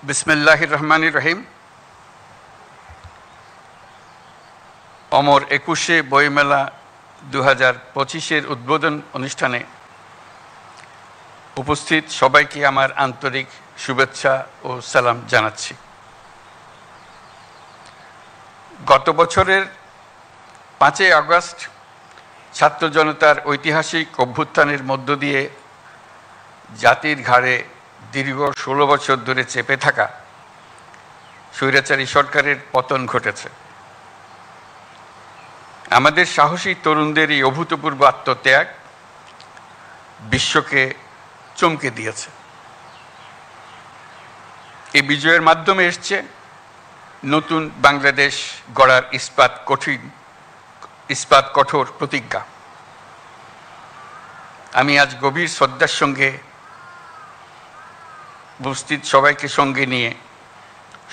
বিসমিল্লাহির রহমানির রহিম। অমর ২১শে বইমেলা ২০২৫-এর উদ্বোধন অনুষ্ঠানে উপস্থিত সবাইকে আমার আন্তরিক শুভেচ্ছা ও সালাম জানাচ্ছি। গত বছরের ৫ই আগস্ট ছাত্র জনতার ঐতিহাসিক অভ্যুত্থানের মধ্য দিয়ে জাতির ঘাড়ে দীর্ঘ ১৬ বছর ধরে চেপে থাকা স্বৈরাচারী সরকারের পতন ঘটেছে। আমাদের সাহসী তরুণদের এই অভূতপূর্ব আত্মত্যাগ বিশ্বকে চমকে দিয়েছে। এই বিজয়ের মাধ্যমে এসছে নতুন বাংলাদেশ গড়ার ইস্পাত কঠোর প্রতিজ্ঞা। আমি আজ গভীর শ্রদ্ধার সঙ্গে উপস্থিত সবাইকে সঙ্গে নিয়ে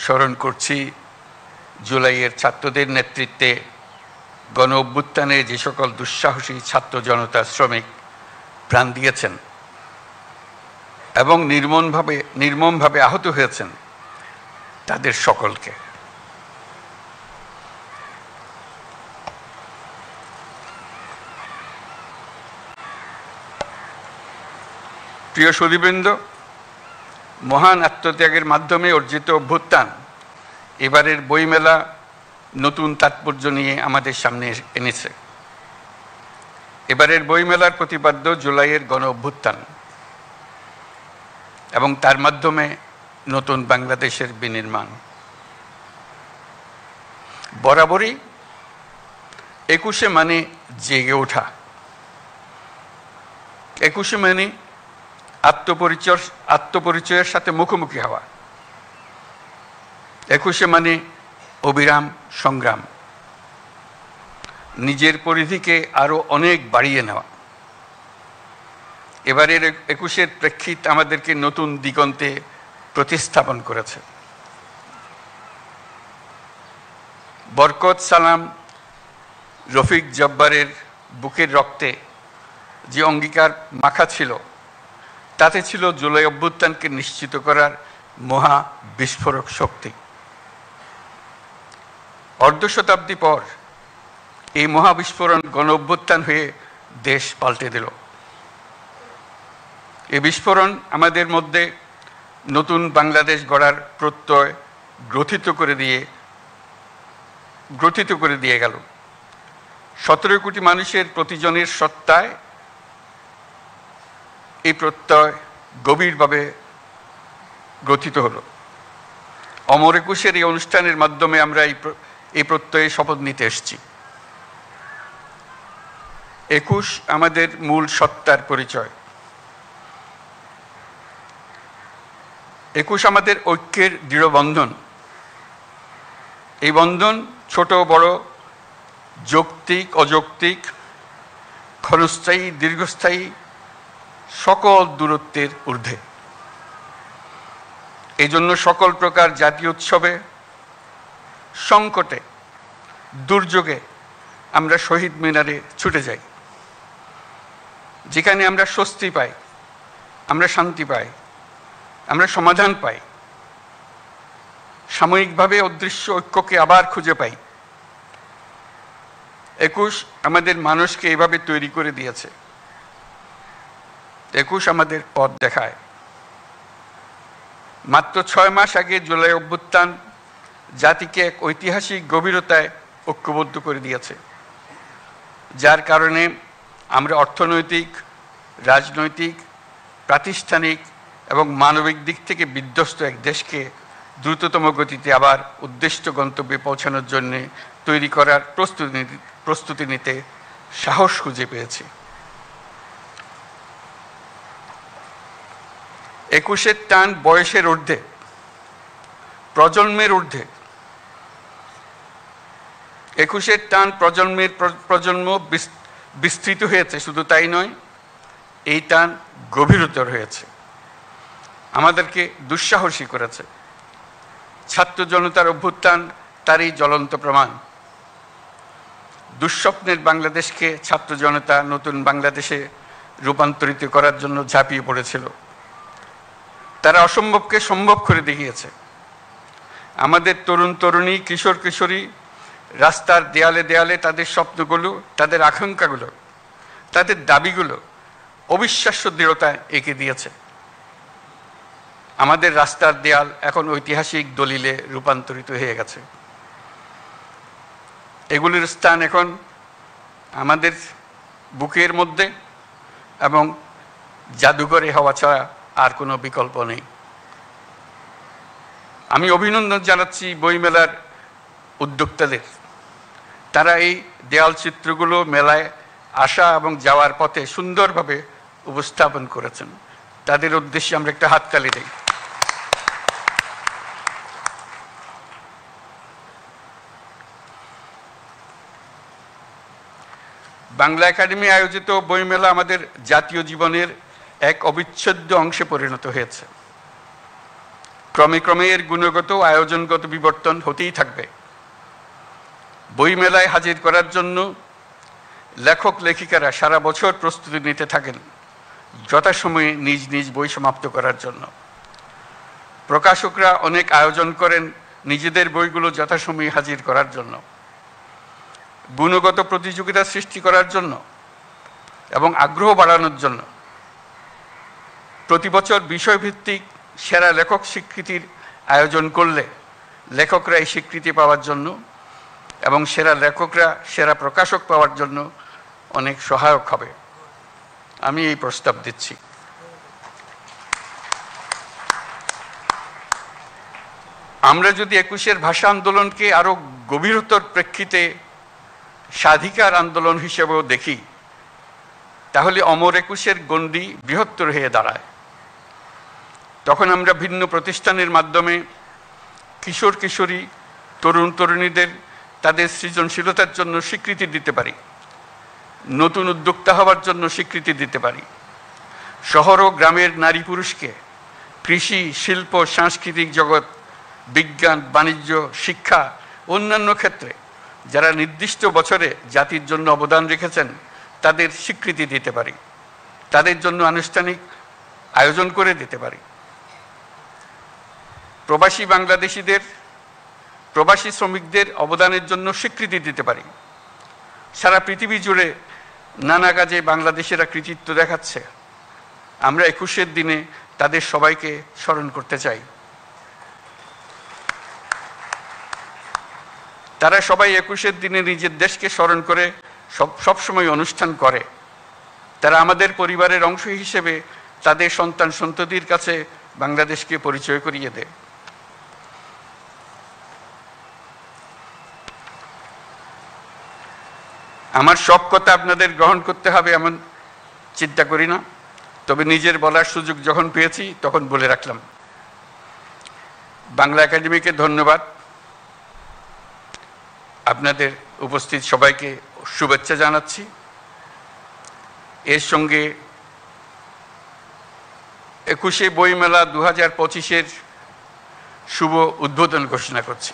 স্মরণ করছি জুলাইয়ের ছাত্রদের নেতৃত্বে গণ অভ্যুত্থানে যে সকল দুঃসাহসী ছাত্র জনতা শ্রমিক প্রাণ দিয়েছেন এবং নির্মমভাবে আহত হয়েছেন তাদের সকলকে। প্রিয় সুধীবৃন্দ, মহান আত্মত্যাগের মাধ্যমে অর্জিত অভ্যুত্থান এবারের বইমেলা নতুন তাৎপর্য নিয়ে আমাদের সামনে এনেছে। এবারের বইমেলার প্রতিপাদ্য জুলাইয়ের গণ অভ্যুত্থান এবং তার মাধ্যমে নতুন বাংলাদেশের বিনির্মাণ। বরাবরই ২১শে মানে জেগে ওঠা, ২১শে মানে আত্মপরিচয়ের সাথে মুখোমুখি হওয়া, ২১শে মানে অবিরাম সংগ্রাম, নিজের পরিধিকে আরো অনেক বাড়িয়ে নেওয়া। এবারের ২১শের প্রেক্ষিত আমাদেরকে নতুন দিগন্তে প্রতিস্থাপন করেছে। বরকত সালাম রফিক জব্বারের বুকের রক্তে যে অঙ্গীকার মাখা ছিল তাতে ছিল জুলাই অভ্যুত্থানকে নিশ্চিত করার মহা বিস্ফোরক শক্তি। অর্ধ শতাব্দী পর এই মহাবিস্ফোরণ গণ অভ্যুত্থান হয়ে দেশ পাল্টে দিল। এই বিস্ফোরণ আমাদের মধ্যে নতুন বাংলাদেশ গড়ার প্রত্যয় গ্রথিত করে দিয়ে গেল। ১৭ কোটি মানুষের প্রতিজনের সত্তায় এই প্রত্যয় গভীরভাবে গ্রথিত হলো। অমর ২১-এর এই অনুষ্ঠানের মাধ্যমে আমরা এই প্রত্যয়ে শপথ নিতে এসেছি। ২১ আমাদের মূল সত্তার পরিচয়। ২১ আমাদের ঐক্যের দৃঢ় বন্ধন। এই বন্ধন ছোট বড়, যৌক্তিক অযৌক্তিক, ক্ষণস্থায়ী দীর্ঘস্থায়ী সকল দূরত্বের ঊর্ধ্বে। এই জন্য সকল প্রকার জাতীয় উৎসবে, সংকটে, দুর্যোগে আমরা শহীদ মিনারে ছুটে যাই। যেখানে আমরা স্বস্তি পাই, আমরা শান্তি পাই, আমরা সমাধান পাই, সাময়িকভাবে অদৃশ্য ঐক্যকে আবার খুঁজে পাই। ২১ আমাদের মানুষকে এইভাবে তৈরি করে দিয়েছে। ২১ আমাদের পথ দেখায়। মাত্র ৬ মাস আগে জুলাই অভ্যুত্থান জাতিকে এক ঐতিহাসিক গভীরতায় ঐক্যবদ্ধ করে দিয়েছে, যার কারণে আমরা অর্থনৈতিক, রাজনৈতিক, প্রাতিষ্ঠানিক এবং মানবিক দিক থেকে বিধ্বস্ত এক দেশকে দ্রুততম গতিতে আবার উদ্দিষ্ট গন্তব্যে পৌঁছানোর জন্য তৈরি করার প্রস্তুতি নিতে সাহস খুঁজে পেয়েছি। ২১-এর টান বয়সের ঊর্ধ্বে, প্রজন্মের ঊর্ধ্বে। ২১-এর টান প্রজন্ম বিস্তৃত হয়েছে। শুধু তাই নয়, এই টান গভীরতর হয়েছে, আমাদেরকে দুঃসাহসী করেছে। ছাত্র জনতার অভ্যুত্থান তারই জ্বলন্ত প্রমাণ। দুঃস্বপ্নের বাংলাদেশকে ছাত্র জনতা নতুন বাংলাদেশে রূপান্তরিত করার জন্য ঝাঁপিয়ে পড়েছিল। তারা অসম্ভবকে সম্ভব করে দেখিয়েছে। আমাদের তরুণ তরুণী, কিশোর কিশোরী রাস্তার দেয়ালে দেয়ালে তাদের স্বপ্নগুলো, তাদের আকাঙ্ক্ষাগুলো, তাদের দাবিগুলো অবিশ্বাস্য দৃঢ়তা এঁকে দিয়েছে। আমাদের রাস্তার দেয়াল এখন ঐতিহাসিক দলিলে রূপান্তরিত হয়ে গেছে। এগুলির স্থান এখন আমাদের বুকের মধ্যে এবং জাদুঘরে হওয়া ছাড়া আর কোনো বিকল্প নেই। আমি অভিনন্দন জানাচ্ছি বইমেলার উদ্যোক্তাদের। তারা এই দেয়াল চিত্রগুলো মেলায় আসা এবং যাওয়ার পথে সুন্দরভাবে উপস্থাপন করেছেন। তাদের উদ্দেশ্যে আমরা একটা হাততালি দিই। বাংলা একাডেমি আয়োজিত বইমেলা আমাদের জাতীয় জীবনের এক অবিচ্ছেদ্য অংশে পরিণত হয়েছে। ক্রমে ক্রমে এর গুণগত আয়োজনগত বিবর্তন হতেই থাকবে। বইমেলায় হাজির করার জন্য লেখক লেখিকারা সারা বছর প্রস্তুতি নিতে থাকেন যথাসময়ে নিজ নিজ বই সমাপ্ত করার জন্য। প্রকাশকরা অনেক আয়োজন করেন নিজেদের বইগুলো যথাসময়ে হাজির করার জন্য, গুণগত প্রতিযোগিতা সৃষ্টি করার জন্য এবং আগ্রহ বাড়ানোর জন্য। প্রতি বছর বিষয়ভিত্তিক সেরা লেখক স্বীকৃতির আয়োজন করলে লেখকরা এই স্বীকৃতি পাওয়ার জন্য এবং সেরা লেখকরা সেরা প্রকাশক পাওয়ার জন্য অনেক সহায়ক হবে। আমি এই প্রস্তাব দিচ্ছি। আমরা যদি ২১-এর ভাষা আন্দোলনকে আরো গভীরতর প্রেক্ষিতে স্বাধিকার আন্দোলন হিসেবেও দেখি, তাহলে অমর ২১-এর গণ্ডি বৃহত্তর হয়ে দাঁড়ায়। তখন আমরা ভিন্ন প্রতিষ্ঠানের মাধ্যমে কিশোর কিশোরী, তরুণ তরুণীদের তাদের সৃজনশীলতার জন্য স্বীকৃতি দিতে পারি, নতুন উদ্যোক্তা হওয়ার জন্য স্বীকৃতি দিতে পারি। শহর ও গ্রামের নারী পুরুষকে কৃষি, শিল্প, সাংস্কৃতিক জগৎ, বিজ্ঞান, বাণিজ্য, শিক্ষা, অন্যান্য ক্ষেত্রে যারা নির্দিষ্ট বছরে জাতির জন্য অবদান রেখেছেন তাদের স্বীকৃতি দিতে পারি, তাদের জন্য আনুষ্ঠানিক আয়োজন করে দিতে পারি। প্রবাসী বাংলাদেশিদের, প্রবাসী শ্রমিকদের অবদানের জন্য স্বীকৃতি দিতে পারি। সারা পৃথিবী জুড়ে নানা কাজে বাংলাদেশিরা কৃতিত্ব দেখাচ্ছে। আমরা ২১-এর দিনে তাদের সবাইকে স্মরণ করতে চাই। তারা সবাই ২১-এর দিনে নিজের দেশকে স্মরণ করে সবসময় অনুষ্ঠান করে। তারা আমাদের পরিবারের অংশ হিসেবে তাদের সন্তান সন্ততির কাছে বাংলাদেশকে পরিচয় করিয়ে দেয়। আমার সব কথা আপনাদের গ্রহণ করতে হবে এমন চিন্তা করি না, তবে নিজের বলার সুযোগ যখন পেয়েছি তখন বলে রাখলাম। বাংলা একাডেমিকে ধন্যবাদ। আপনাদের উপস্থিত সবাইকে শুভেচ্ছা জানাচ্ছি। এর সঙ্গে ২১শে বইমেলা ২০২৫-এর শুভ উদ্বোধন ঘোষণা করছি।